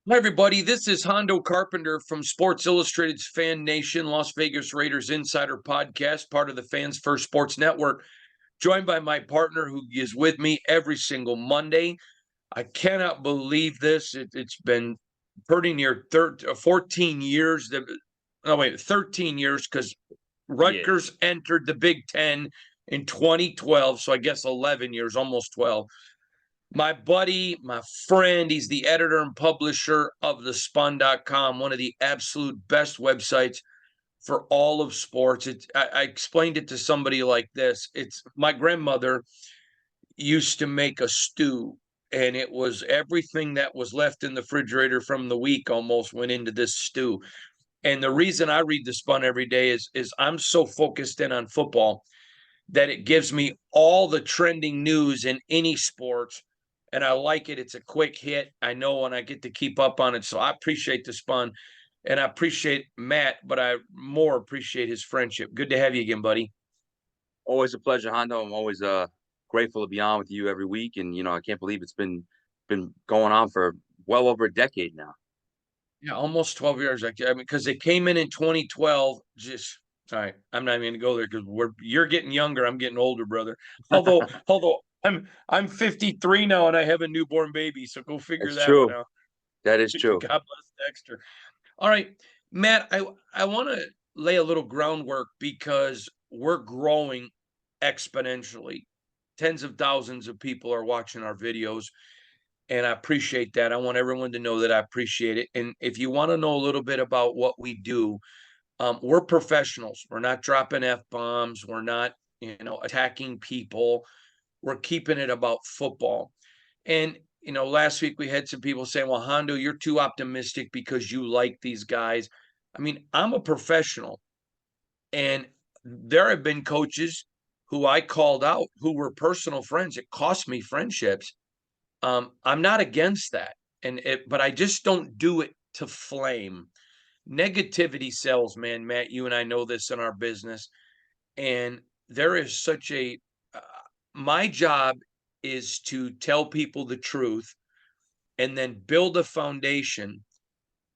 Hi, everybody. This is Hondo Carpenter from Sports Illustrated's Fan Nation, Las Vegas Raiders Insider Podcast, part of the Fans First Sports Network, joined by my partner who is with me every single Monday. I cannot believe this. It's been pretty near 14 years. 13 years because Yeah. Rutgers entered the Big Ten in 2012. So I guess 11 years, almost 12. My buddy, my friend, he's the editor and publisher of the Spun.com, one of the absolute best websites for all of sports. I explained it to somebody like this. It's my grandmother used to make a stew, and it was everything that was left in the refrigerator from the week almost went into this stew. And the reason I read the Spun every day is I'm so focused in on football that it gives me all the trending news in any sports. And I like it. It's a quick hit. I know, and I get to keep up on it. So I appreciate the Spun, and I appreciate Matt, but I more appreciate his friendship. Good to have you again, buddy. Always a pleasure, Hondo. I'm always grateful to be on with you every week, and I can't believe it's been going on for well over a decade now. Yeah, almost 12 years. I mean, because they came in 2012. Just all right. I'm not even going to go there because you're getting younger. I'm getting older, brother. Although I'm 53 now and I have a newborn baby. So go figure It's that one true. out. That is true. God bless Dexter. All right, Matt, I want to lay a little groundwork because we're growing exponentially. Tens of thousands of people are watching our videos, and I appreciate that. I want everyone to know that I appreciate it. And if you want to know a little bit about what we do, we're professionals. We're not dropping F-bombs. We're not, attacking people. We're keeping it about football. And last week we had some people saying, well, Hondo, you're too optimistic because you like these guys. I mean, I'm a professional, and there have been coaches who I called out who were personal friends. It cost me friendships. I'm not against that. But I just don't do it to flame. Negativity sells, man. Matt, you and I know this in our business. And there is such uh, my job is to tell people the truth and then build a foundation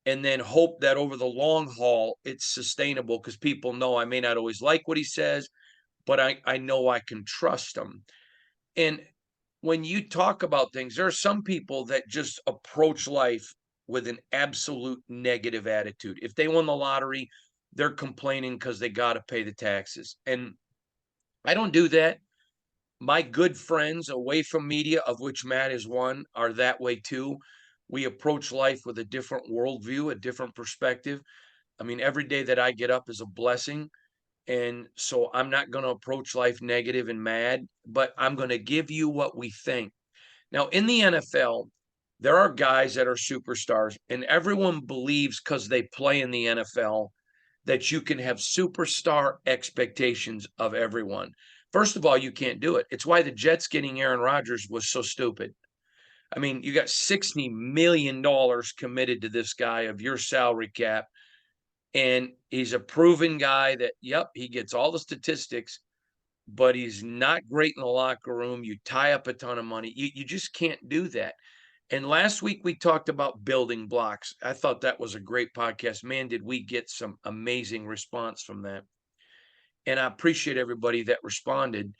and then hope that over the long haul it's sustainable because people know I may not always like what he says, but I know I can trust him. And when you talk about things, there are some people that just approach life with an absolute negative attitude. If they won the lottery, they're complaining because they got to pay the taxes. And I don't do that. My good friends away from media, of which Matt is one, are that way too. We approach life with a different worldview, a different perspective. I mean, every day that I get up is a blessing. And so I'm not going to approach life negative and mad, but I'm going to give you what we think. Now, in the NFL, there are guys that are superstars, and everyone believes because they play in the NFL that you can have superstar expectations of everyone. First of all, you can't do it. It's why the Jets getting Aaron Rodgers was so stupid. I mean, you got $60 million committed to this guy of your salary cap, and he's a proven guy that, yep, he gets all the statistics, but he's not great in the locker room. You tie up a ton of money. You just can't do that. And last week we talked about building blocks. I thought that was a great podcast. Man, did we get some amazing response from that. And I appreciate everybody that responded.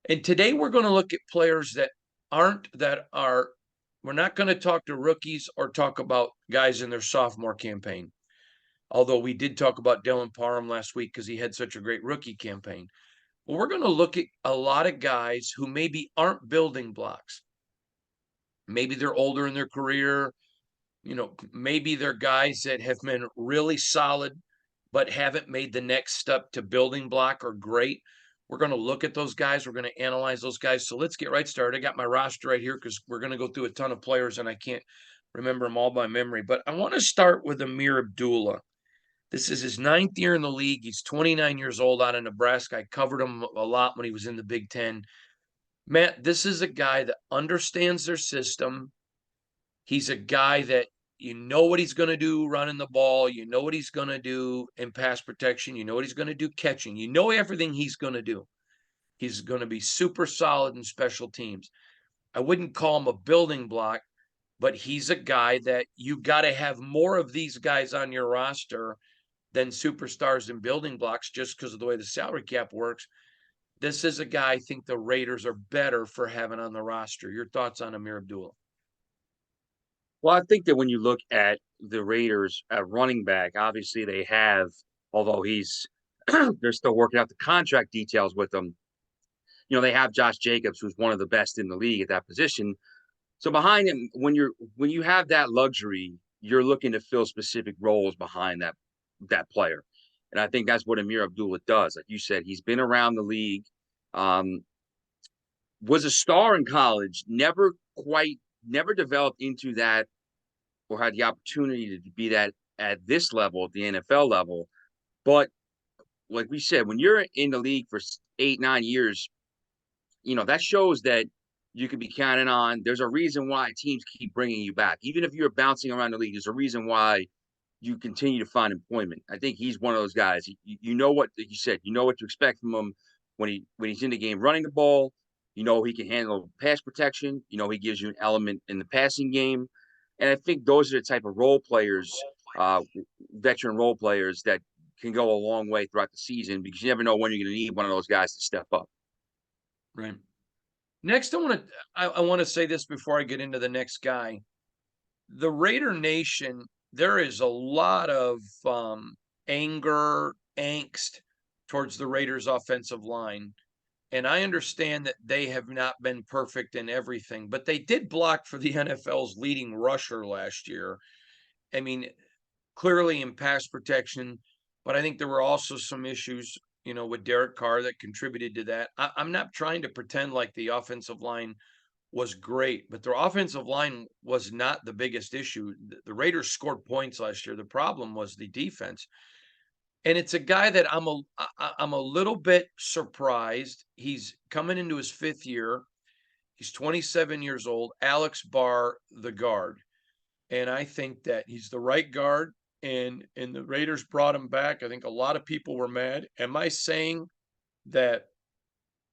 And today we're going to look at players we're not going to talk to rookies or talk about guys in their sophomore campaign. Although we did talk about Dylan Parham last week because he had such a great rookie campaign. Well, we're going to look at a lot of guys who maybe aren't building blocks. Maybe they're older in their career. Maybe they're guys that have been really solid, but haven't made the next step to building block or great. We're going to look at those guys. We're going to analyze those guys. So let's get right started. I got my roster right here because we're going to go through a ton of players and I can't remember them all by memory. But I want to start with Amir Abdullah. This is his 9th year in the league. He's 29 years old out of Nebraska. I covered him a lot when he was in the Big Ten. Matt, this is a guy that understands their system. He's a guy that you know what he's going to do running the ball. You know what he's going to do in pass protection. You know what he's going to do catching. You know everything he's going to do. He's going to be super solid in special teams. I wouldn't call him a building block, but he's a guy that you got to have more of these guys on your roster than superstars and building blocks just because of the way the salary cap works. This is a guy I think the Raiders are better for having on the roster. Your thoughts on Amir Abdullah? Well, I think that when you look at the Raiders at running back, obviously they have, although he's they're still working out the contract details with him. They have Josh Jacobs, who's one of the best in the league at that position. So behind him, when you have that luxury, you're looking to fill specific roles behind that player. And I think that's what Amir Abdullah does. Like you said, he's been around the league, um, was a star in college, never developed into that or had the opportunity to be that at this level, at the NFL level. But like we said, when you're in the league for 8, 9 years, that shows that you can be counted on. There's a reason why teams keep bringing you back. Even if you're bouncing around the league, there's a reason why you continue to find employment. I think he's one of those guys. You know what you said. You know what to expect from him when he's in the game running the ball. He can handle pass protection. He gives you an element in the passing game. And I think those are the type of role players, veteran role players that can go a long way throughout the season because you never know when you're going to need one of those guys to step up. Right. Next, I want to say this before I get into the next guy. The Raider Nation, there is a lot of anger, angst towards the Raiders' offensive line. And I understand that they have not been perfect in everything, but they did block for the NFL's leading rusher last year. I mean, clearly in pass protection, but I think there were also some issues, with Derek Carr that contributed to that. I'm not trying to pretend like the offensive line was great, but their offensive line was not the biggest issue. The Raiders scored points last year. The problem was the defense. And it's a guy that I'm a little bit surprised. He's coming into his 5th year. He's 27 years old. Alex Barr, the guard. And I think that he's the right guard. And the Raiders brought him back. I think a lot of people were mad. Am I saying that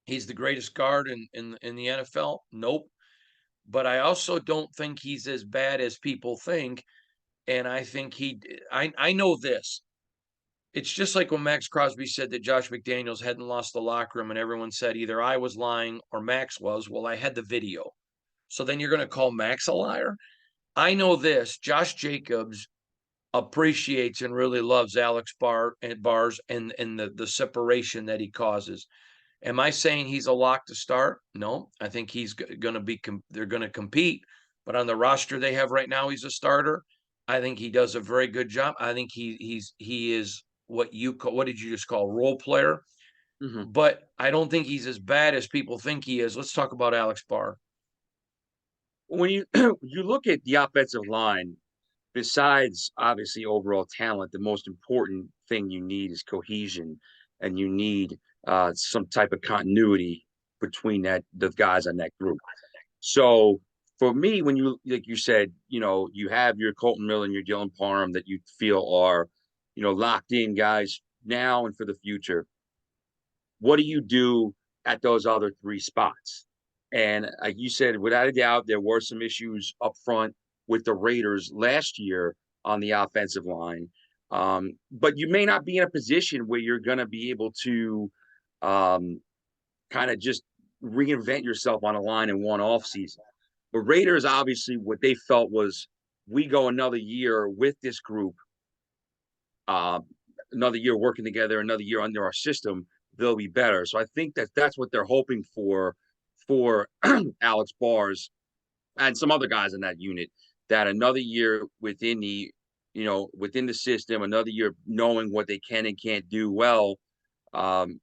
he's the greatest guard in the NFL? Nope. But I also don't think he's as bad as people think. And I think I know this. It's just like when Max Crosby said that Josh McDaniels hadn't lost the locker room, and everyone said either I was lying or Max was. Well, I had the video. So then you're going to call Max a liar? I know this. Josh Jacobs appreciates and really loves Alex Bars and the separation that he causes. Am I saying he's a lock to start? No, I think he's going to be. They're going to compete, but on the roster they have right now, he's a starter. I think he does a very good job. I think he is what did you just call role player? Mm-hmm. But I don't think he's as bad as people think he is. Let's talk about Alex Barr. When you you look at the offensive line, besides obviously overall talent, the most important thing you need is cohesion, and you need some type of continuity between the guys on that group. So for me, when you like you said, you have your Colton Miller and your Dylan Parham that you feel are, locked in guys now and for the future. What do you do at those other three spots? And like you said, without a doubt, there were some issues up front with the Raiders last year on the offensive line. But you may not be in a position where you're going to be able to kind of just reinvent yourself on a line in one off season. But Raiders, obviously, what they felt was we go another year with this group, uh, another year working together, another year under our system, they'll be better. So I think that's what they're hoping for Alex Bars and some other guys in that unit. That another year within the system, another year knowing what they can and can't do well, um,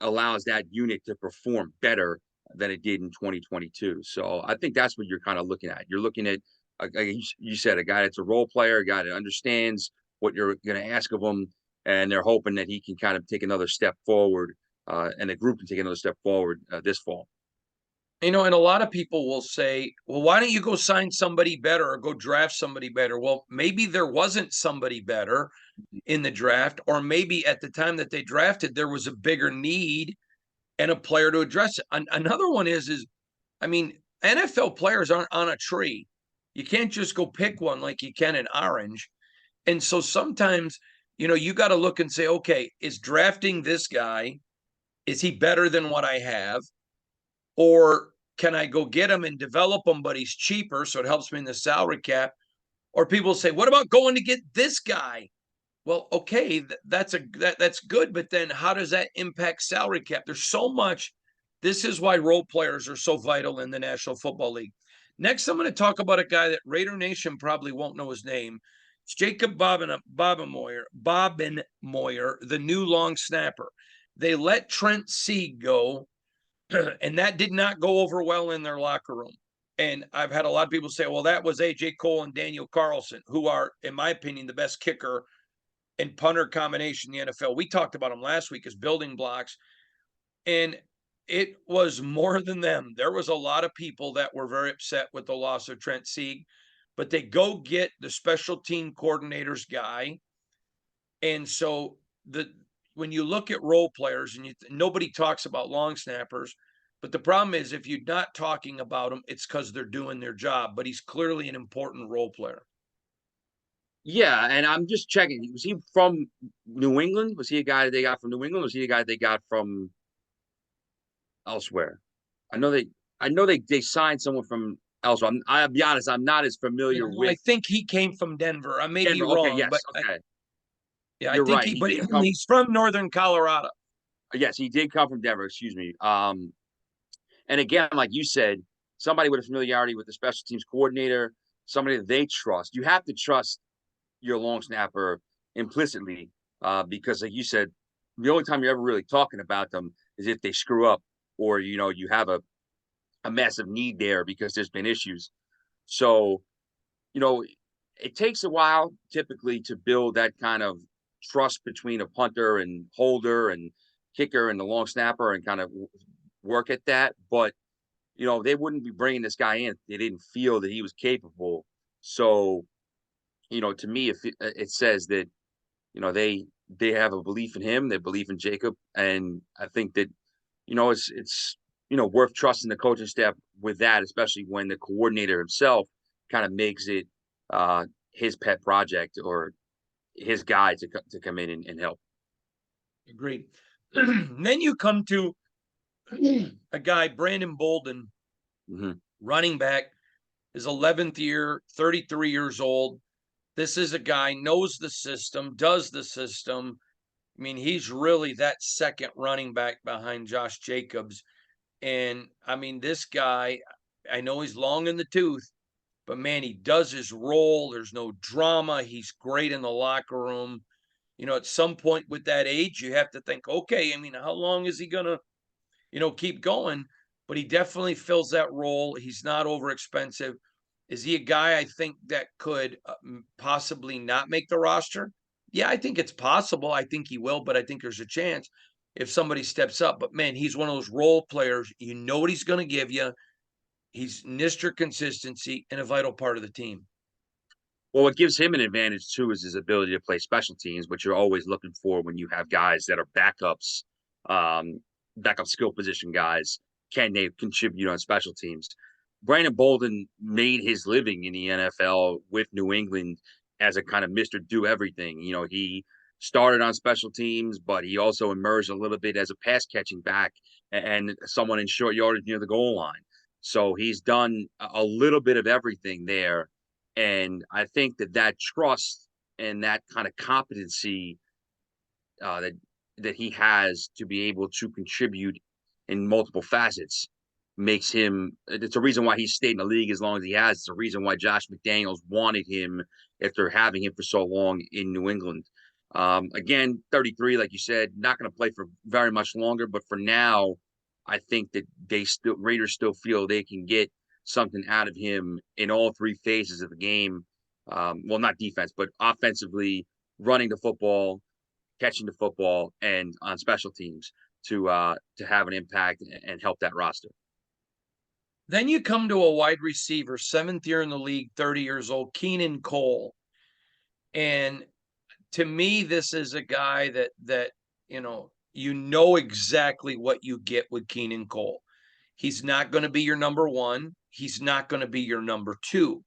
allows that unit to perform better than it did in 2022. So I think that's what you're kind of looking at. You're looking at, like you said, a guy that's a role player, a guy that understands what you're going to ask of him, and they're hoping that he can kind of take another step forward, and the group can take another step forward this fall. And a lot of people will say, well, why don't you go sign somebody better or go draft somebody better? Well, maybe there wasn't somebody better in the draft, or maybe at the time that they drafted, there was a bigger need and a player to address it. Another one is, I mean, NFL players aren't on a tree. You can't just go pick one like you can an orange. And so sometimes, you got to look and say, okay, is drafting this guy, is he better than what I have? Or can I go get him and develop him, but he's cheaper, so it helps me in the salary cap? Or people say, what about going to get this guy? Well, okay, that's good, but then how does that impact salary cap? There's so much. This is why role players are so vital in the National Football League. Next, I'm going to talk about a guy that Raider Nation probably won't know his name. It's Jacob Bobenmoyer, the new long snapper. They let Trent Sieg go, and that did not go over well in their locker room. And I've had a lot of people say, well, that was A.J. Cole and Daniel Carlson, who are, in my opinion, the best kicker and punter combination in the NFL. We talked about them last week as building blocks, and it was more than them. There was a lot of people that were very upset with the loss of Trent Sieg, but they go get the special team coordinator's guy. And so when you look at role players, and nobody talks about long snappers, but the problem is if you're not talking about them, it's because they're doing their job. But he's clearly an important role player. Yeah, and I'm just checking. Was he from New England? Was he a guy that they got from New England? Or was he a guy they got from elsewhere? I know they signed someone from elsewhere. I'll be honest, I'm not as familiar I with think he came from Denver. I may be Denver. Okay, wrong, but yes, okay. yeah, I You're think right. He but did come. he's from Northern Colorado. Yes, he did come from Denver. Excuse me. And again, like you said, somebody with a familiarity with the special teams coordinator, somebody that they trust. You have to trust your long snapper implicitly, because, like you said, the only time you're ever really talking about them is if they screw up, or you have a massive need there because there's been issues. So, you know, it takes a while typically to build that kind of trust between a punter and holder and kicker and the long snapper, and kind of work at that. But they wouldn't be bringing this guy in if they didn't feel that he was capable. So, to me, if it says that they have a belief in him, they believe in Jacob, and I think that it's worth trusting the coaching staff with that, especially when the coordinator himself kind of makes it his pet project or his guy to come in and help. Agreed. Then you come to a guy, Brandon Bolden, Mm-hmm. running back, his 11th year, 33 years old. This is a guy, knows the system, does the system. I mean, he's really that second running back behind Josh Jacobs. And I mean, this guy, I know he's long in the tooth, but man, he does his role. There's no drama. He's great in the locker room. At some point with that age, you have to think, okay, I mean, how long is he going to, keep going? But he definitely fills that role. He's not over expensive. Is he a guy I think that could possibly not make the roster? Yeah, I think it's possible. I think he will, but I think there's a chance if somebody steps up. But man, he's one of those role players. You know what he's going to give you. He's Mr. Consistency and a vital part of the team. Well, what gives him an advantage too is his ability to play special teams, which you're always looking for when you have guys that are backups, backup skill position guys. Can they contribute on special teams? Brandon Bolden made his living in the NFL with New England as a kind of Mr. Do Everything. He started on special teams, but he also emerged a little bit as a pass catching back and someone in short yardage near the goal line. So he's done a little bit of everything there. And I think that trust and that kind of competency that he has to be able to contribute in multiple facets makes him. It's a reason why he's stayed in the league as long as he has. It's a reason why Josh McDaniels wanted him after having him for so long in New England. Again, 33, like you said, not going to play for very much longer. But for now, I think that Raiders still feel they can get something out of him in all three phases of the game. Well, not defense, but offensively, running the football, catching the football, and on special teams to have an impact and help that roster. Then you come to a wide receiver, 7th year in the league, 30 years old, Keenan Cole. And to me, this is a guy that exactly what you get with Keenan Cole. He's not going to be your number one. He's not going to be your number two.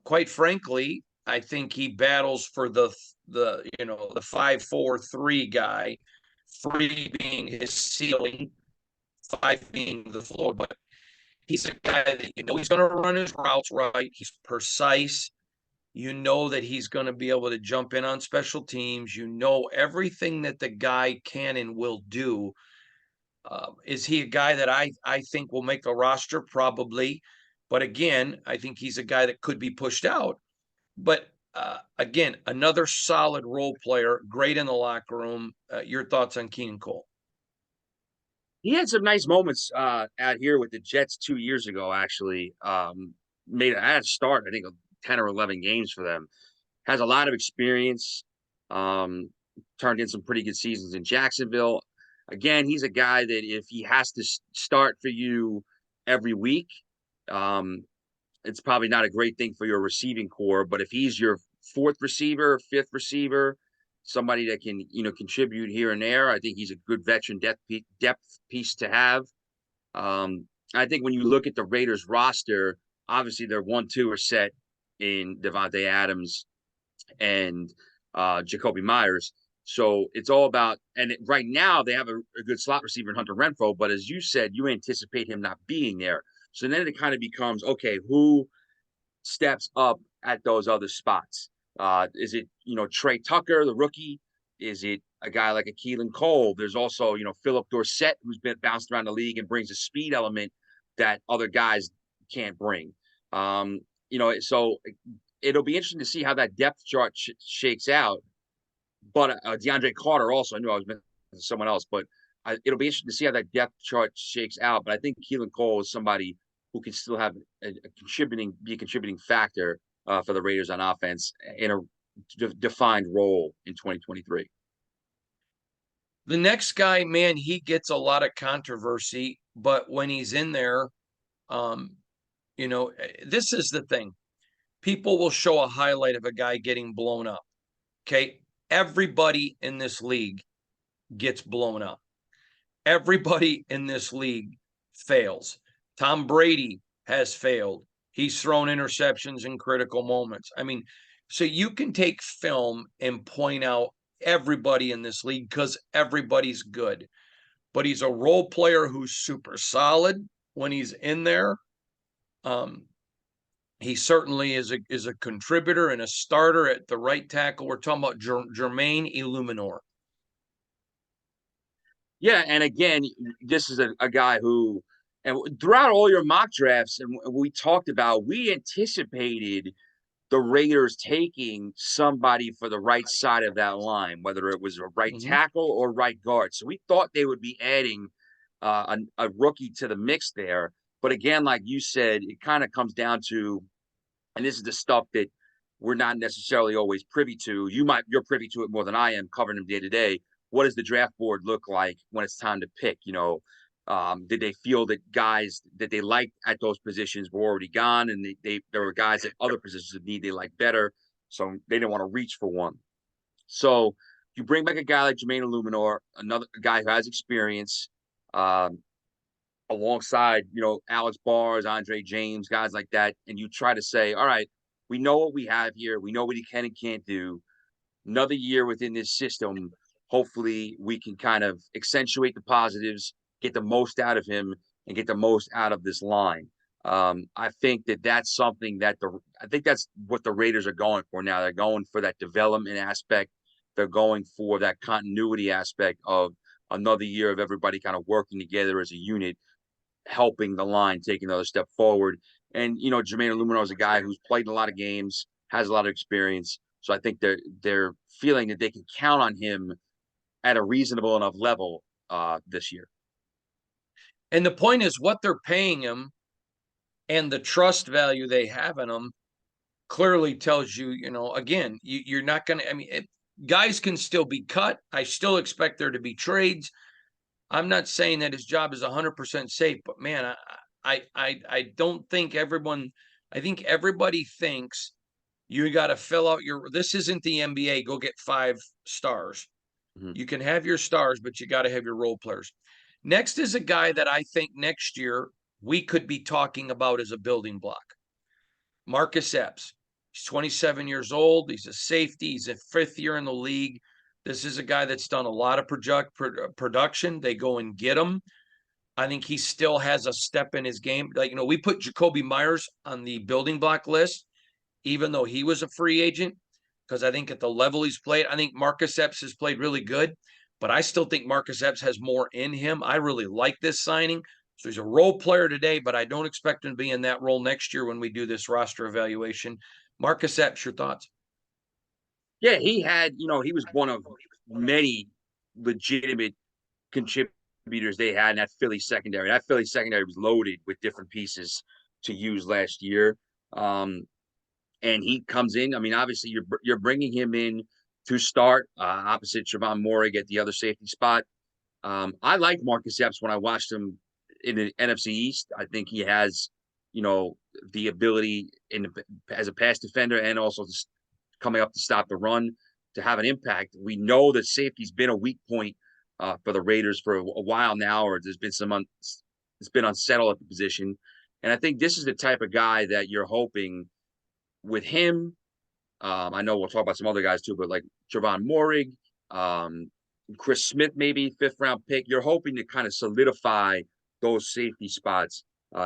Quite frankly, I think he battles for the 5-4-3 guy, 3 being his ceiling, 5 being the floor. But he's a guy that he's going to run his routes right. He's precise. You know that he's going to be able to jump in on special teams. You know everything that the guy can and will do. Is he a guy that I think will make the roster? Probably. But again, I think he's a guy that could be pushed out. But again, another solid role player, great in the locker room. Your thoughts on Keenan Cole? He had some nice moments out here with the Jets 2 years ago. Actually, made a had a start. I think 10 or 11 games for them. Has a lot of experience. Um, Turned in some pretty good seasons in Jacksonville. Again, he's a guy that if he has to start for you every week, um, it's probably not a great thing for your receiving core. But if he's your fourth receiver, fifth receiver, somebody that can contribute here and there, I think he's a good veteran depth piece to have. I think when you look at the Raiders roster, obviously their 1-2 are set in Devontae Adams and Jakobi Meyers. So it's all about, and right now they have a good slot receiver in Hunter Renfro, but as you said, you anticipate him not being there. So then it kind of becomes, okay, who steps up at those other spots? Is it, Trey Tucker, the rookie? Is it a guy like a Keenan Cole? There's also, Philip Dorsett, who's been bounced around the league and brings a speed element that other guys can't bring. So it'll be interesting to see how that depth chart shakes out. But DeAndre Carter also, I knew I was missing someone else, but it'll be interesting to see how that depth chart shakes out. But I think Keelan Cole is somebody who can still have a contributing factor for the Raiders on offense in a defined role in 2023. The next guy, man, he gets a lot of controversy, but when he's in there, um, this is the thing. People will show a highlight of a guy getting blown up. Okay. Everybody in this league gets blown up. Everybody in this league fails. Tom Brady has failed. He's thrown interceptions in critical moments. I mean, so you can take film and point out everybody in this league because everybody's good. But he's a role player who's super solid when he's in there. He certainly is a contributor and a starter at the right tackle. We're talking about Jermaine Aleman. Yeah, and again, this is a guy who, and throughout all your mock drafts, and we talked about, we anticipated the Raiders taking somebody for the right side of that line, whether it was a right Mm-hmm. tackle or right guard. So we thought they would be adding a rookie to the mix there. But again, like you said, it kind of comes down to, and this is the stuff that we're not necessarily always privy to. You're privy to it more than I am, covering them day to day. What does the draft board look like when it's time to pick? Did they feel that guys that they liked at those positions were already gone, and there were guys at other positions of need they liked better, so they didn't want to reach for one. So you bring back a guy like Jermaine Aleman, another guy who has experience, um, alongside Alex Barrs, Andre James, guys like that, and you try to say, all right, we know what we have here, we know what he can and can't do. Another year within this system, hopefully we can kind of accentuate the positives, get the most out of him, and get the most out of this line. I think that's something that I think that's what the Raiders are going for now. They're going for that development aspect. They're going for that continuity aspect of another year of everybody kind of working together as a unit, helping the line take another step forward. And Jermaine Aleman is a guy who's played in a lot of games, has a lot of experience. So I think they're feeling that they can count on him at a reasonable enough level this year. And the point is what they're paying him and the trust value they have in him clearly tells you, again, you're not going to, I mean, guys can still be cut. I still expect there to be trades. I'm not saying that his job is 100% safe, but man, I don't think I think everybody thinks you got to fill out this isn't the NBA, go get 5 stars. Mm-hmm. You can have your stars, but you got to have your role players. Next is a guy that I think next year we could be talking about as a building block. Marcus Epps. He's 27 years old. He's a safety. He's a fifth year in the league. This is a guy that's done a lot of production. They go and get him. I think he still has a step in his game. Like, we put Jakobi Meyers on the building block list, even though he was a free agent, because I think at the level he's played, I think Marcus Epps has played really good, but I still think Marcus Epps has more in him. I really like this signing. So he's a role player today, but I don't expect him to be in that role next year when we do this roster evaluation. Marcus Epps, your thoughts? Yeah, he was one of many legitimate contributors they had in that Philly secondary. That Philly secondary was loaded with different pieces to use last year. And he comes in. I mean, obviously, you're bringing him in to start opposite Trevon Moehrig at the other safety spot. I like Marcus Epps when I watched him in the NFC East. I think he has, the ability as a pass defender and also coming up to stop the run to have an impact. We know that safety's been a weak point for the Raiders for a while now, or there's been it's been unsettled at the position. And I think this is the type of guy that you're hoping with him. I know we'll talk about some other guys too, but like Trevon Moehrig, Chris Smith, maybe fifth round pick. You're hoping to kind of solidify those safety spots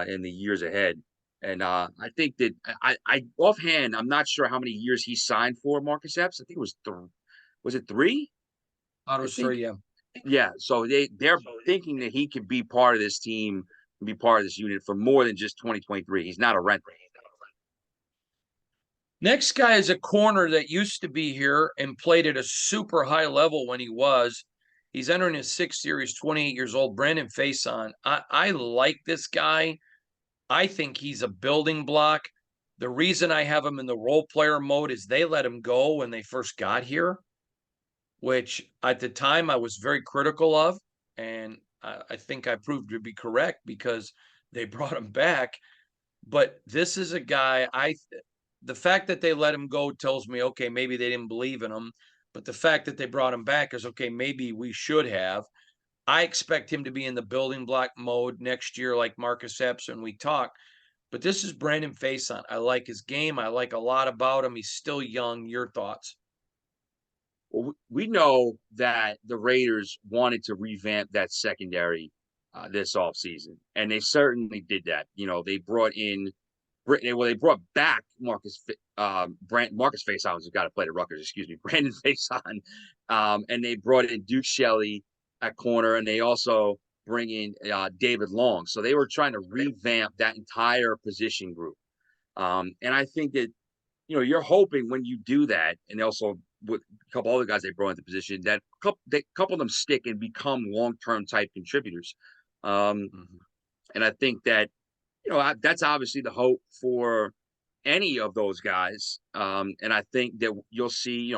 in the years ahead. And I think that I offhand, I'm not sure how many years he signed for Marcus Epps. I think it was it 3? Auto I think. three, yeah. Yeah. So they're thinking that he could be part of this team and be part of this unit for more than just 2023. He's not a renter. Next guy is a corner that used to be here and played at a super high level when he was. He's entering his sixth year. He's 28 years old. Brandon Faison. I like this guy. I think he's a building block. The reason I have him in the role player mode is they let him go when they first got here, which at the time I was very critical of. And I think I proved to be correct because they brought him back. But this is a guy, the fact that they let him go tells me, okay, maybe they didn't believe in him. But the fact that they brought him back is, okay, maybe we should have. I expect him to be in the building block mode next year, like Marcus Epps, and we talk. But this is Brandon Faison. I like his game. I like a lot about him. He's still young. Your thoughts? Well, we know that the Raiders wanted to revamp that secondary this offseason, and they certainly did that. They brought in they brought back Marcus Faison, who's got to play the Rutgers, excuse me, Brandon Faison, and they brought in Duke Shelley at corner, and they also bring in David Long. So they were trying to revamp that entire position group, and I think that you're hoping when you do that, and also with a couple other guys they brought into position, that couple of them stick and become long-term type contributors. And I think that that's obviously the hope for any of those guys. And I think that you'll see,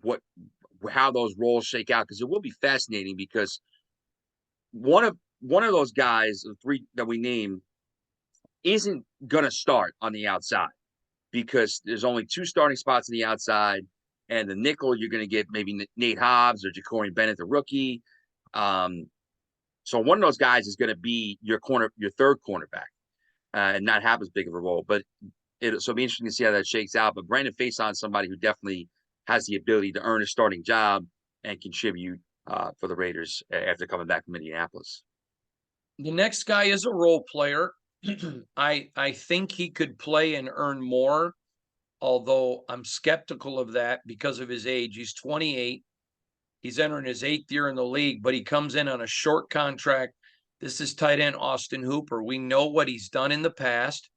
what how those roles shake out, because it will be fascinating, because one of those guys, the three that we named, isn't gonna start on the outside, because there's only 2 starting spots on the outside, and the nickel you're gonna get maybe Nate Hobbs or Ja'Cory Bennett, the rookie. So one of those guys is gonna be your third cornerback, and not have as big of a role. But it'll be interesting to see how that shakes out. But Brandon Faison is somebody who definitely has the ability to earn a starting job and contribute for the Raiders after coming back from Indianapolis. The next guy is a role player. I think he could play and earn more, although I'm skeptical of that because of his age. He's 28. He's entering his 8th year in the league, but he comes in on a short contract. This is tight end Austin Hooper. We know what he's done in the past.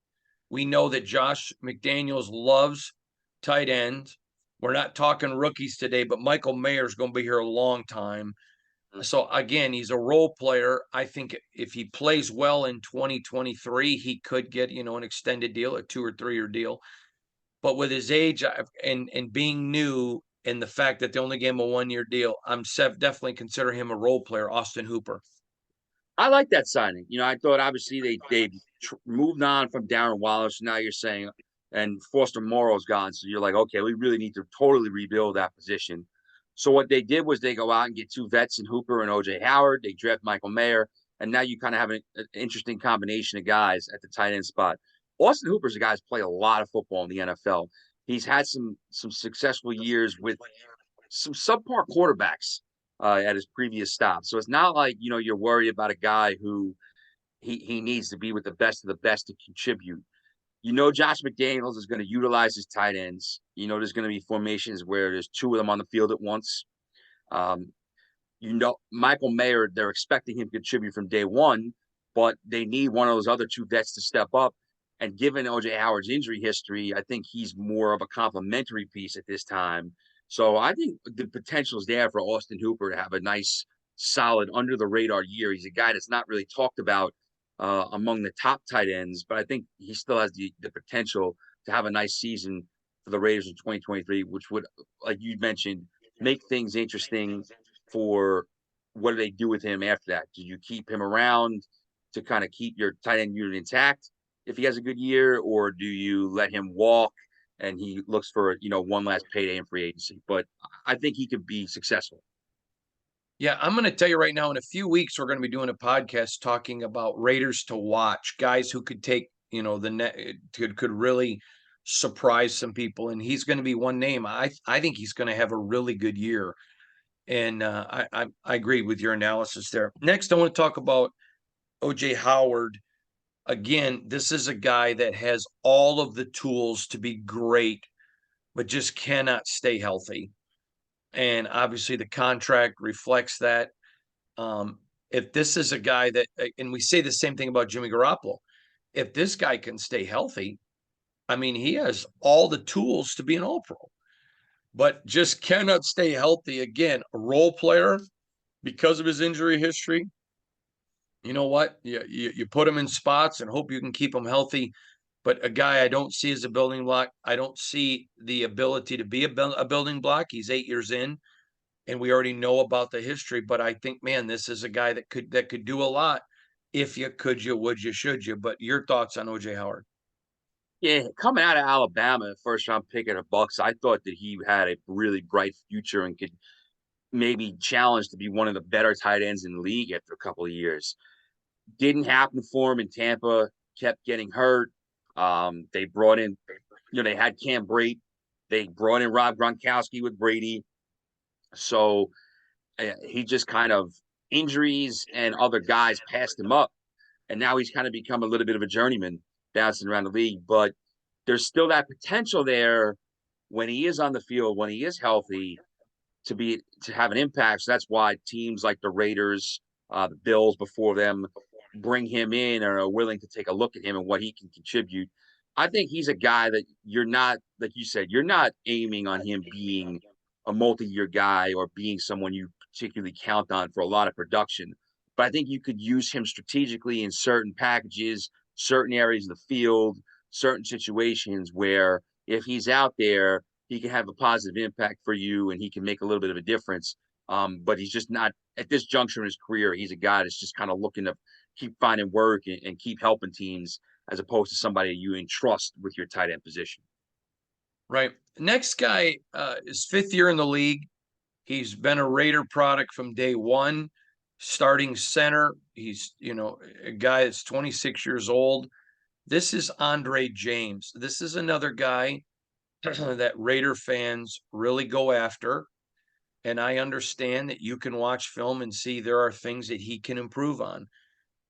We know that Josh McDaniels loves tight ends. We're not talking rookies today, but Michael Mayer's going to be here a long time. So again, he's a role player. I think if he plays well in 2023, he could get, an extended deal, a 2 or 3 year deal. But with his age and being new, and the fact that they only gave him a 1 year deal, I'm definitely consider him a role player, Austin Hooper. I like that signing. I thought obviously they moved on from Darren Wallace. Now you're saying, and Foster Morrow's gone, so you're like, okay, we really need to totally rebuild that position. So what they did was they go out and get 2 vets in Hooper and OJ Howard. They draft Michael Mayer, and now you kind of have an interesting combination of guys at the tight end spot. Austin Hooper's a guy who's played a lot of football in the NFL. He's had some successful years with some subpar quarterbacks at his previous stop. So it's not like, you're worried about a guy who he needs to be with the best of the best to contribute. Josh McDaniels is going to utilize his tight ends. There's going to be formations where there's two of them on the field at once. Um, Michael Mayer, they're expecting him to contribute from day one, but they need one of those other two vets to step up. And given OJ Howard's injury history, I think he's more of a complementary piece at this time. So I think the potential is there for Austin Hooper to have a nice, solid, under the radar year. He's a guy that's not really talked about among the top tight ends, but I think he still has the potential to have a nice season for the Raiders in 2023, which would, like you mentioned, make things interesting for what do they do with him after that? Do you keep him around to kind of keep your tight end unit intact if he has a good year, or do you let him walk and he looks for one last payday in free agency? But I think he could be successful. Yeah, I'm going to tell you right now, in a few weeks, we're going to be doing a podcast talking about Raiders to watch, guys who could take, the net could really surprise some people. And he's going to be one name. I think he's going to have a really good year. And I agree with your analysis there. Next, I want to talk about OJ Howard. Again, this is a guy that has all of the tools to be great, but just cannot stay healthy. And obviously, the contract reflects that. If this is a guy that, and we say the same thing about Jimmy Garoppolo, if this guy can stay healthy, I mean, he has all the tools to be an all pro, but just cannot stay healthy. Again, a role player because of his injury history. You know what? You put him in spots and hope you can keep him healthy. But a guy I don't see as a building block. I don't see the ability to be a building block. He's 8 years in, and we already know about the history. But I think, man, this is a guy that could do a lot if you could, you would, you should, you. But your thoughts on OJ Howard? Yeah, coming out of Alabama, first round pick of the Bucks, I thought that he had a really bright future and could maybe challenge to be one of the better tight ends in the league after a couple of years. Didn't happen for him in Tampa, kept getting hurt. They brought in, they had Cam Brate. They brought in Rob Gronkowski with Brady. So he just kind of injuries and other guys passed him up. And now he's kind of become a little bit of a journeyman bouncing around the league. But there's still that potential there when he is on the field, when he is healthy, to have an impact. So that's why teams like the Raiders, the Bills before them, bring him in or are willing to take a look at him and what he can contribute. I think he's a guy that you're not, like you said, you're not aiming on him being a multi-year guy or being someone you particularly count on for a lot of production. But I think you could use him strategically in certain packages, certain areas of the field, certain situations where if he's out there, he can have a positive impact for you and he can make a little bit of a difference. But he's just not at this juncture in his career. He's a guy that's just kind of looking to keep finding work and keep helping teams as opposed to somebody you entrust with your tight end position. Right. Next guy is fifth year in the league. He's been a Raider product from day one, starting center. He's, a guy that's 26 years old. This is Andre James. This is another guy that Raider fans really go after. And I understand that you can watch film and see there are things that he can improve on.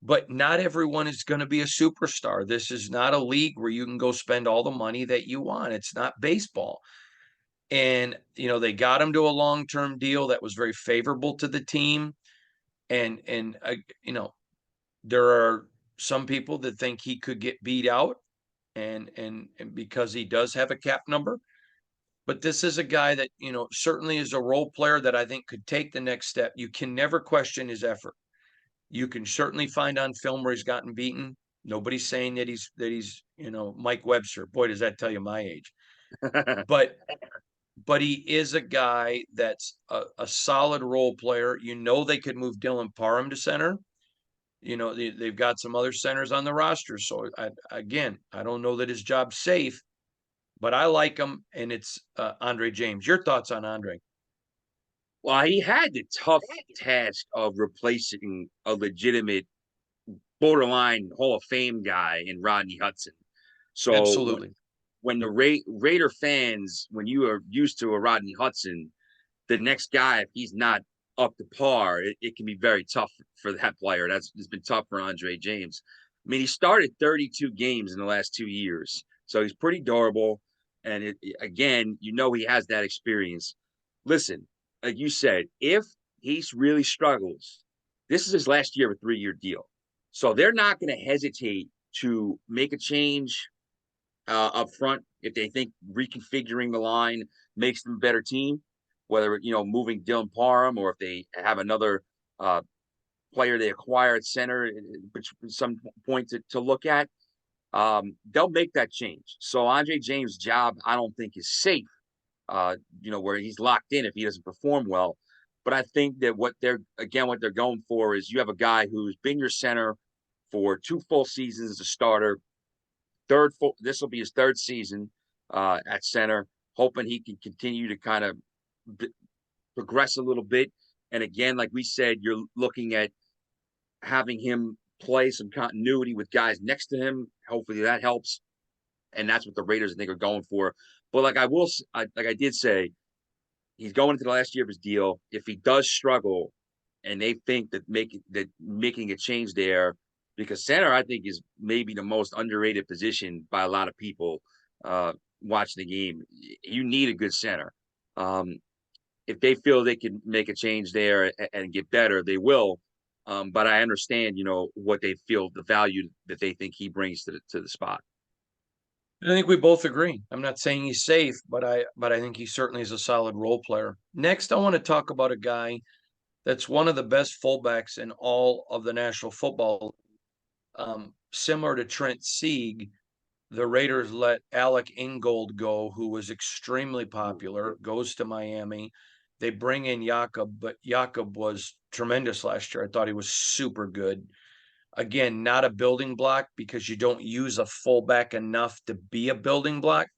But not everyone is going to be a superstar. This is not a league where you can go spend all the money that you want. It's not baseball. And, they got him to a long-term deal that was very favorable to the team. And there are some people that think he could get beat out and because he does have a cap number. But this is a guy that, certainly is a role player that I think could take the next step. You can never question his effort. You can certainly find on film where he's gotten beaten. Nobody's saying that he's Mike Webster. Boy, does that tell you my age. But he is a guy that's a solid role player. They could move Dylan Parham to center. They've got some other centers on the roster. So again, I don't know that his job's safe, but I like him, and it's Andre James. Your thoughts on Andre? Well, he had the tough task of replacing a legitimate borderline Hall of Fame guy in Rodney Hudson. So Absolutely. when the Raider fans, when you are used to a Rodney Hudson, the next guy, if he's not up to par, it can be very tough for that player. It's been tough for Andre James. I mean, he started 32 games in the last 2 years, so he's pretty durable. And again, he has that experience. Listen, like you said, if he really struggles, this is his last year of a 3-year deal. So they're not going to hesitate to make a change up front if they think reconfiguring the line makes them a better team, whether moving Dylan Parham or if they have another uh, player they acquire at center at some point to look at, they'll make that change. So Andre James' job, I don't think, is safe. Where he's locked in if he doesn't perform well. But I think that what they're going for is you have a guy who's been your center for 2 full seasons as a starter. This will be his 3rd season at center, hoping he can continue to kind of progress a little bit. And again, like we said, you're looking at having him play some continuity with guys next to him. Hopefully that helps. And that's what the Raiders, I think, are going for. But like I did say, he's going into the last year of his deal. If he does struggle and they think that making a change there, because center, I think, is maybe the most underrated position by a lot of people watching the game. You need a good center. If they feel they can make a change there and get better, they will. But I understand, what they feel, the value that they think he brings to the spot. I think we both agree. I'm not saying he's safe, but I think he certainly is a solid role player. Next, I want to talk about a guy that's one of the best fullbacks in all of the National Football. Similar to Trent Sieg, the Raiders let Alec Ingold go, who was extremely popular, goes to Miami. They bring in Jakob, but Jakob was tremendous last year. I thought he was super good. Again, not a building block because you don't use a fullback enough to be a building block,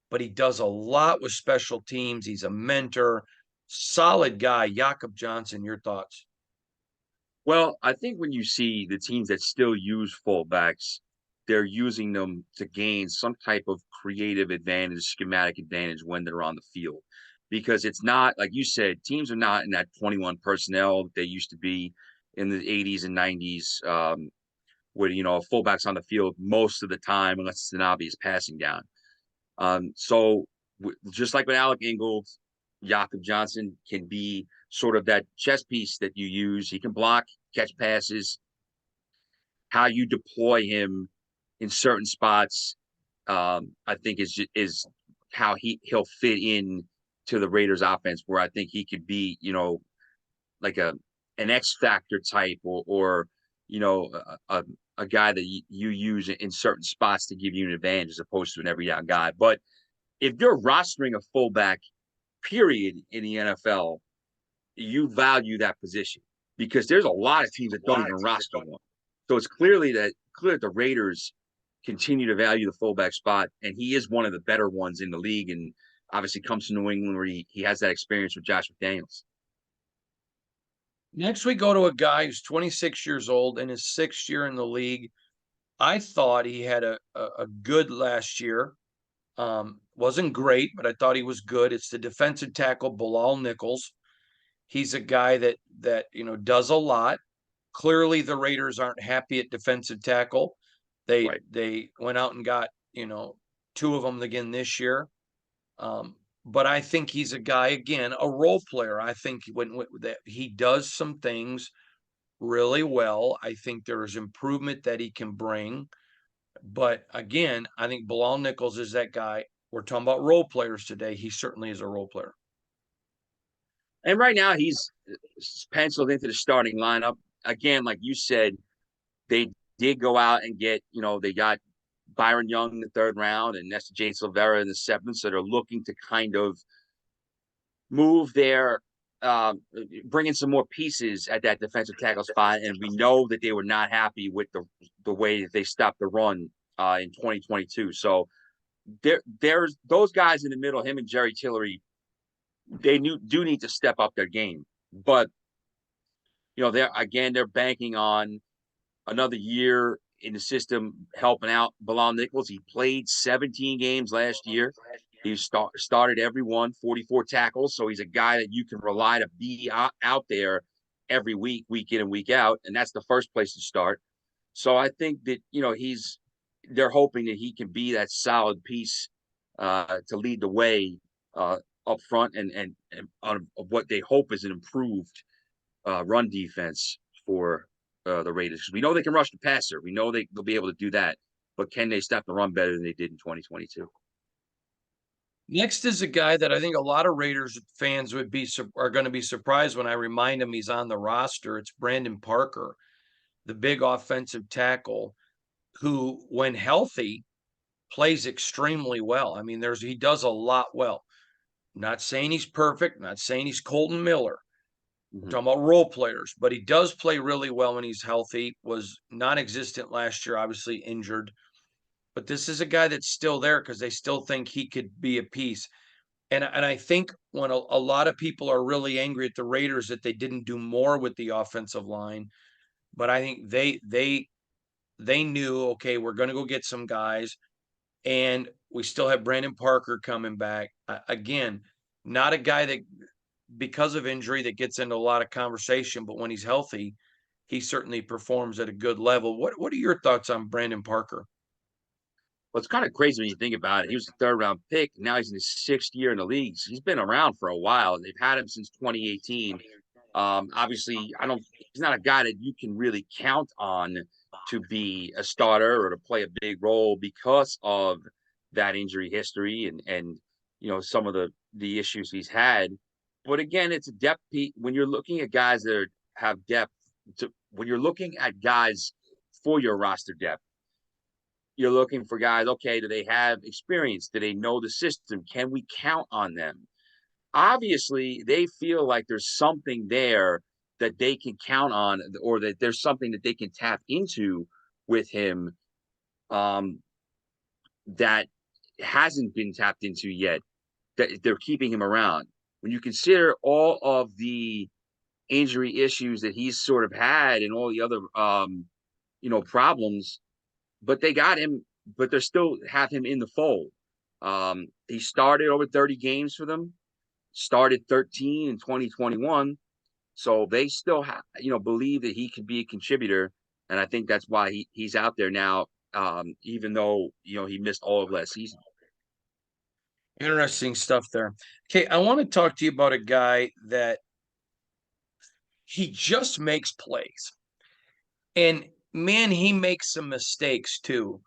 but he does a lot with special teams. He's a mentor, solid guy. Jakob Johnson, your thoughts? Well, I think when you see the teams that still use fullbacks, they're using them to gain some type of creative advantage, schematic advantage when they're on the field. Because it's not, like you said, teams are not in that 21 personnel that they used to be in the 80s and 90s, where, fullbacks on the field most of the time, unless it's an obvious passing down. So just like with Alec Ingold, Jakob Johnson can be sort of that chess piece that you use. He can block, catch passes. How you deploy him in certain spots, I think is how he'll fit in to the Raiders offense, where I think he could be, like an X factor type or a guy that you use in certain spots to give you an advantage as opposed to an every down guy. But if you're rostering a fullback, period, in the NFL, you value that position because there's a lot of teams that don't even roster one. So it's clear that the Raiders continue to value the fullback spot, and he is one of the better ones in the league. And obviously comes to New England where he has that experience with Josh McDaniels. Next, we go to a guy who's 26 years old in his 6th year in the league. I thought he had a good last year. Wasn't great, but I thought he was good. It's the defensive tackle Bilal Nichols. He's a guy that does a lot. Clearly, the Raiders aren't happy at defensive tackle. They Right. they went out and got 2 of them again this year. But I think he's a guy, again, a role player. I think when that he does some things really well. I think there is improvement that he can bring. But again, I think Bilal Nichols is that guy. We're talking about role players today. He certainly is a role player. And right now he's penciled into the starting lineup. Again, like you said, they did go out and they got Byron Young in the 3rd round and Nestor Jade Silvera in the 7th. So they're looking to kind of move their bring in some more pieces at that defensive tackle spot. And we know that they were not happy with the way that they stopped the run in 2022. So there's those guys in the middle, him and Jerry Tillery, they do need to step up their game. But they're banking on another year in the system helping out Bilal Nichols. He played 17 games last year. He started every one, 44 tackles. So he's a guy that you can rely to be out there every week in and week out. And that's the first place to start. So I think that, they're hoping that he can be that solid piece to lead the way up front and of what they hope is an improved run defense for the Raiders. Because we know they can rush the passer. We know they'll be able to do that. But can they stop the run better than they did in 2022? Next is a guy that I think a lot of Raiders fans are going to be surprised when I remind them he's on the roster. It's Brandon Parker, the big offensive tackle, who, when healthy, plays extremely well. I mean, he does a lot well. Not saying he's perfect, not saying he's Colton Miller. We're Mm-hmm. talking about role players, but he does play really well when he's healthy. Was non-existent last year, obviously injured. But this is a guy that's still there because they still think he could be a piece. And I think when a lot of people are really angry at the Raiders that they didn't do more with the offensive line, but I think they knew, okay, we're going to go get some guys, and we still have Brandon Parker coming back. Again, not a guy that, because of injury, that gets into a lot of conversation, but when he's healthy, he certainly performs at a good level. What are your thoughts on Brandon Parker? Well, it's kind of crazy when you think about it. He was a third round pick. Now he's in his sixth year in the league. He's been around for a while. They've had him since 2018. Obviously, he's not a guy that you can really count on to be a starter or to play a big role because of that injury history and some of the issues he's had. But again, it's a depth piece. When you're looking at guys that have depth, when you're looking at guys for your roster depth, you're looking for guys. Okay, do they have experience? Do they know the system? Can we count on them? Obviously they feel like there's something there that they can count on, or that there's something that they can tap into with him, um, that hasn't been tapped into yet, that they're keeping him around. When you consider all of the injury issues that he's sort of had and all the other problems, but they got him, but they still have him in the fold. He started over 30 games for them, started 13 in 2021. So they still believe that he could be a contributor. And I think that's why he's out there now, even though, he missed all of last season. Interesting stuff there. Okay, I want to talk to you about a guy that he just makes plays. And man, he makes some mistakes too.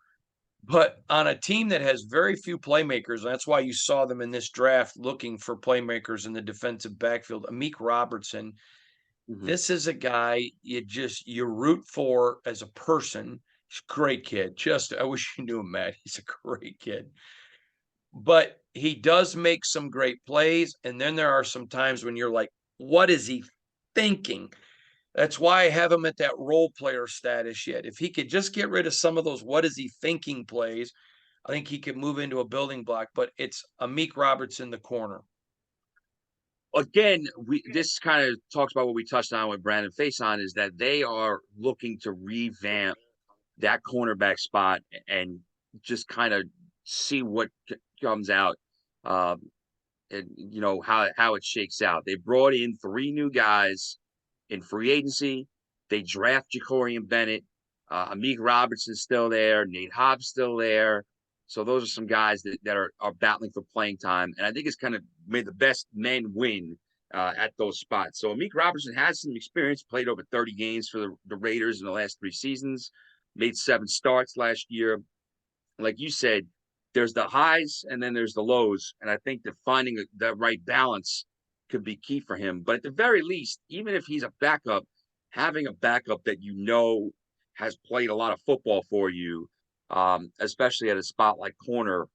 But on a team that has very few playmakers, and that's why you saw them in this draft looking for playmakers in the defensive backfield. Amik Robertson, Mm-hmm. this is a guy you root for as a person. He's a great kid. I wish you knew him, Matt. He's a great kid. But he does make some great plays, and then there are some times when you're like, what is he thinking? That's why I have him at that role player status yet. If he could just get rid of some of those what is he thinking plays, I think he could move into a building block. But it's Amik Robertson, the corner. Again, this kind of talks about what we touched on with Brandon Faison, is that they are looking to revamp that cornerback spot and just kind of see what comes out, and how it shakes out. They brought in three new guys in free agency. They draft Jacorian Bennett. Amik Robertson's still there. Nate Hobbs still there. So those are some guys that are battling for playing time. And I think it's kind of made the best men win at those spots. So Amik Robertson has some experience, played over 30 games for the Raiders in the last 3 seasons, made 7 starts last year. Like you said, there's the highs and then there's the lows. And I think that finding the right balance could be key for him. But at the very least, even if he's a backup, having a backup that has played a lot of football for you, especially at a spot like corner,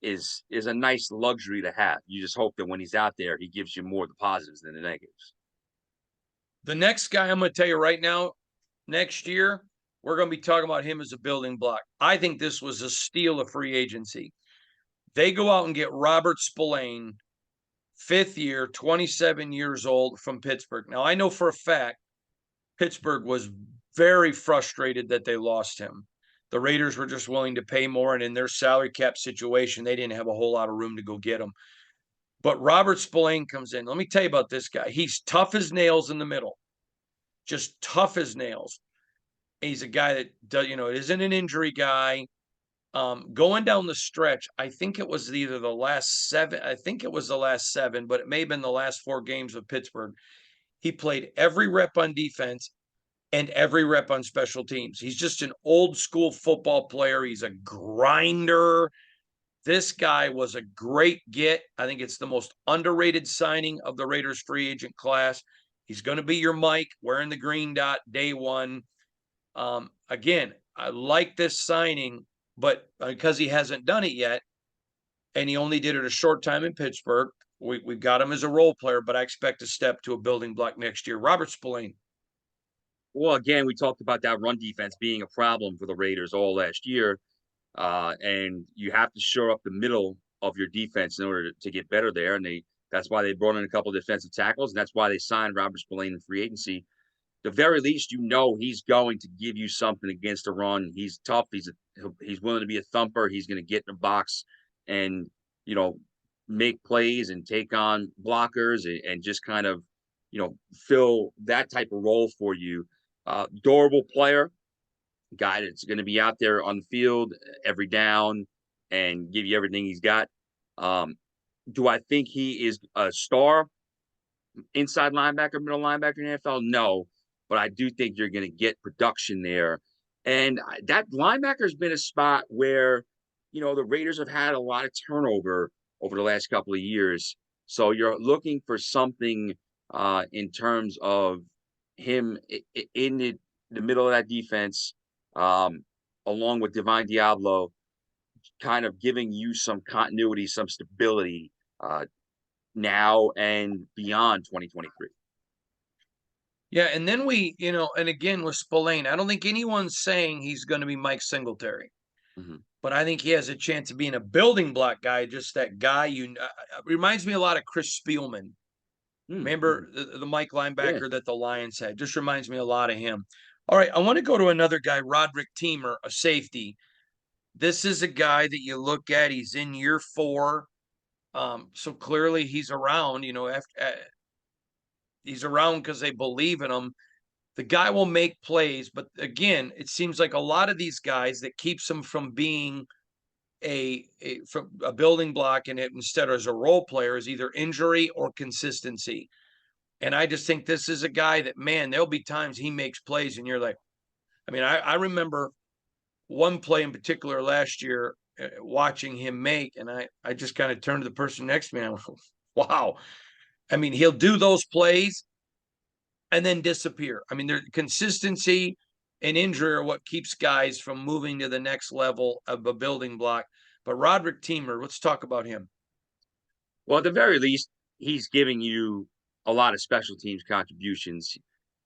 is a nice luxury to have. You just hope that when he's out there, he gives you more of the positives than the negatives. The next guy I'm going to tell you right now, next year, we're going to be talking about him as a building block. I think this was a steal of free agency. They go out and get Robert Spillane, 5th year, 27 years old, from Pittsburgh. Now, I know for a fact Pittsburgh was very frustrated that they lost him. The Raiders were just willing to pay more, and in their salary cap situation, they didn't have a whole lot of room to go get him. But Robert Spillane comes in. Let me tell you about this guy. He's tough as nails in the middle, just tough as nails. He's a guy that does, it isn't an injury guy. Going down the stretch, I think it was either the last seven. I think it was the last seven, but it may have been the last 4 games of Pittsburgh. He played every rep on defense and every rep on special teams. He's just an old school football player. He's a grinder. This guy was a great get. I think it's the most underrated signing of the Raiders free agent class. He's going to be your Mike wearing the green dot day one. Again, I like this signing, but because he hasn't done it yet, and he only did it a short time in Pittsburgh, we've got him as a role player, but I expect to step to a building block next year. Robert Spillane. Well, again, we talked about that run defense being a problem for the Raiders all last year. And you have to shore up the middle of your defense in order to get better there. And that's why they brought in a couple of defensive tackles, and that's why they signed Robert Spillane in free agency. The very least, he's going to give you something against the run. He's tough. He's willing to be a thumper. He's going to get in the box and make plays and take on blockers and just kind of fill that type of role for you. Durable player, guy that's going to be out there on the field every down and give you everything he's got. Do I think he is a star inside linebacker, middle linebacker in the NFL? No, but I do think you're going to get production there. And that linebacker has been a spot where, the Raiders have had a lot of turnover over the last couple of years. So you're looking for something in terms of him in the middle of that defense, along with Divine Diablo, kind of giving you some continuity, some stability now and beyond 2023. Yeah, and then and again with Spillane, I don't think anyone's saying he's going to be Mike Singletary, but I think he has a chance of being a building block guy, just that guy. Reminds me a lot of Chris Spielman. Remember the Mike linebacker that the Lions had? Just reminds me a lot of him. All right, I want to go to another guy, Roderick Temer, a safety. This is a guy that you look at. He's in year 4, so clearly he's around. He's around because they believe in him. The guy will make plays, but again, it seems like a lot of these guys that keeps him from being from a building block in it instead as a role player is either injury or consistency. And I just think this is a guy that, man, there'll be times he makes plays and you're like, I remember one play in particular last year watching him make, and I just kind of turned to the person next to me and I went, wow. He'll do those plays and then disappear. Their consistency and injury are what keeps guys from moving to the next level of a building block. But Roderick Temer, let's talk about him. Well, at the very least, he's giving you a lot of special teams contributions.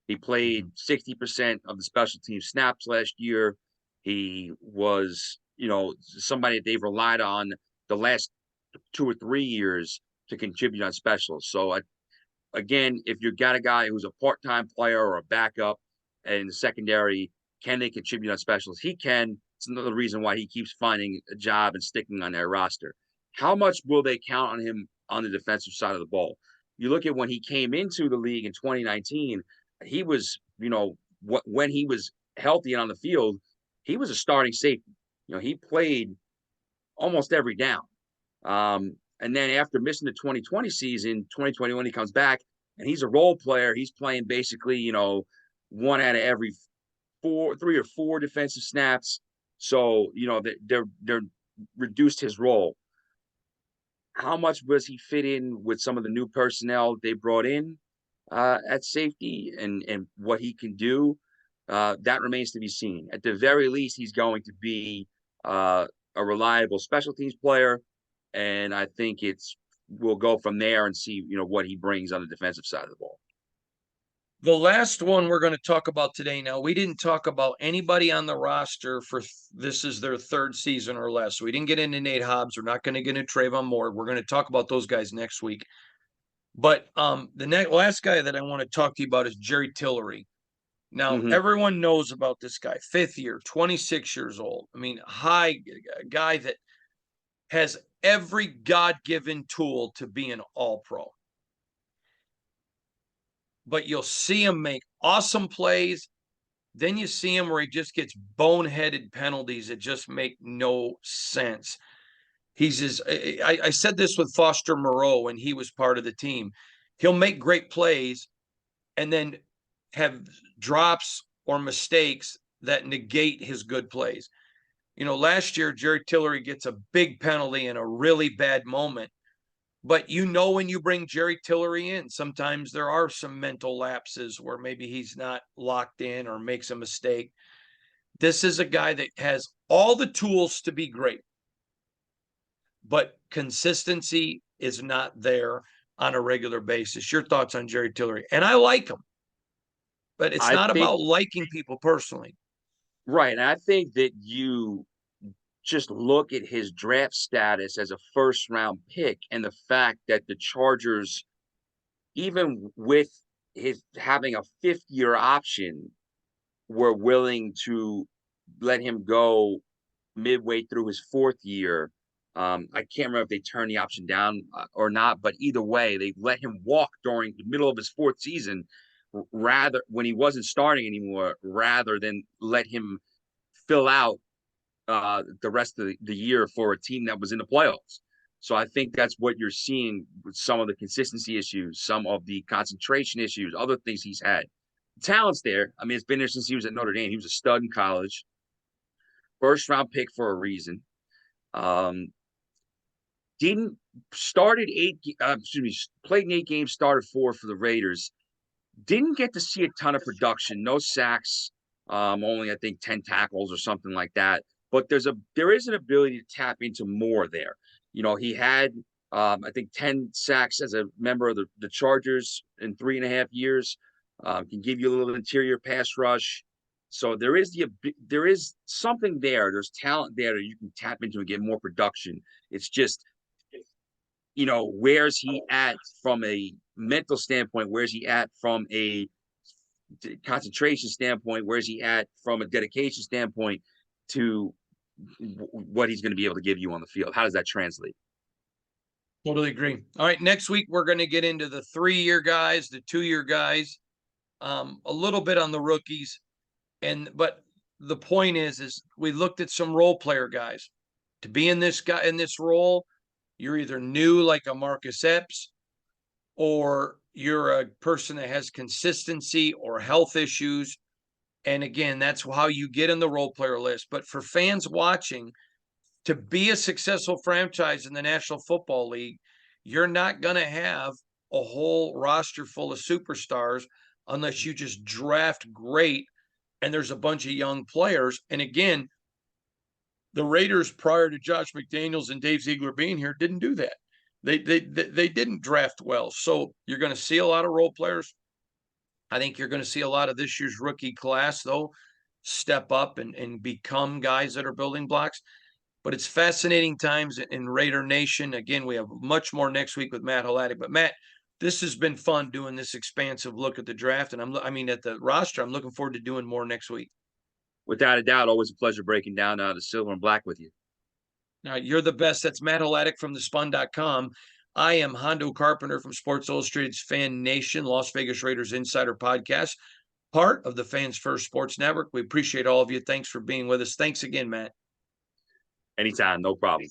He played 60% of the special team snaps last year. He was, somebody that they've relied on the last 2 or 3 years to contribute on specials. So, again, if you've got a guy who's a part-time player or a backup in the secondary, can they contribute on specials? He can. It's another reason why he keeps finding a job and sticking on their roster. How much will they count on him on the defensive side of the ball? You look at when he came into the league in 2019, he was, when he was healthy and on the field, he was a starting safety. He played almost every down. And then after missing the 2020 season, 2021, he comes back and he's a role player. He's playing basically, one out of every 3 or 4 defensive snaps. So, they're reduced his role. How much does he fit in with some of the new personnel they brought in at safety and what he can do? That remains to be seen. At the very least, he's going to be a reliable special teams player. And I think we'll go from there and see, what he brings on the defensive side of the ball. The last one we're going to talk about today. Now, we didn't talk about anybody on the roster for this is their 3rd season or less. We didn't get into Nate Hobbs. We're not going to get into Trayvon Moore. We're going to talk about those guys next week. But the last guy that I want to talk to you about is Jerry Tillery. Now, Hmm. everyone knows about this guy, fifth year, 26 years old. I mean, guy that has every God given tool to be an all pro. But you'll see him make awesome plays. Then you see him where he just gets boneheaded penalties that just make no sense. I said this with Foster Moreau when he was part of the team. He'll make great plays and then have drops or mistakes that negate his good plays. Last year, Jerry Tillery gets a big penalty in a really bad moment. But when you bring Jerry Tillery in, sometimes there are some mental lapses where maybe he's not locked in or makes a mistake. This is a guy that has all the tools to be great, but consistency is not there on a regular basis. Your thoughts on Jerry Tillery? And I like him, but it's I not think about liking people personally. right, and I think that you just look at his draft status as a first round pick and the fact that the Chargers, even with his having a fifth year option, were willing to let him go midway through his fourth year. I can't remember if they turned the option down or not, but either way, they let him walk during the middle of his fourth season, rather when he wasn't starting anymore, rather than let him fill out the rest of the year for a team that was in the playoffs. So I think that's what you're seeing with some of the consistency issues, some of the concentration issues, other things he's had. Talent's there. I mean, it's been there since he was at Notre Dame. He was a stud in college, first round pick for a reason. Um, didn't started played in 8 games, started 4 for the Raiders. Didn't get to see a ton of production, no sacks, only I think 10 tackles or something like that. But there is an ability to tap into more there. He had I think 10 sacks as a member of the Chargers in 3.5 years. Can give you a little interior pass rush. So there is something there. There's talent there that you can tap into and get more production. It's just where's he at from a mental standpoint? Where's he at from a concentration standpoint? Where's he at from a dedication standpoint to what he's going to be able to give you on the field? How does that translate? Totally agree. All right, next week we're going to get into the 3-year guys, the 2-year guys, a little bit on the rookies, but the point is we looked at some role player guys. To be in this role, you're either new like a Marcus Epps, or you're a person that has consistency or health issues. And again, that's how you get in the role player list. But for fans watching, to be a successful franchise in the National Football League, you're not going to have a whole roster full of superstars unless you just draft great and there's a bunch of young players. And again, the Raiders prior to Josh McDaniels and Dave Ziegler being here didn't do that. They didn't draft well. So you're going to see a lot of role players. I think you're going to see a lot of this year's rookie class, though, step up and become guys that are building blocks. But it's fascinating times in Raider Nation. Again, we have much more next week with Matt Halati. But Matt, this has been fun doing this expansive look at the draft, and at the roster. I'm looking forward to doing more next week. Without a doubt, always a pleasure breaking down the silver and black with you. All right, you're the best. That's Matt Halati from the Spun.com. I am Hondo Carpenter from Sports Illustrated's Fan Nation, Las Vegas Raiders Insider Podcast, part of the Fans First Sports Network. We appreciate all of you. Thanks for being with us. Thanks again, Matt. Anytime, no problem.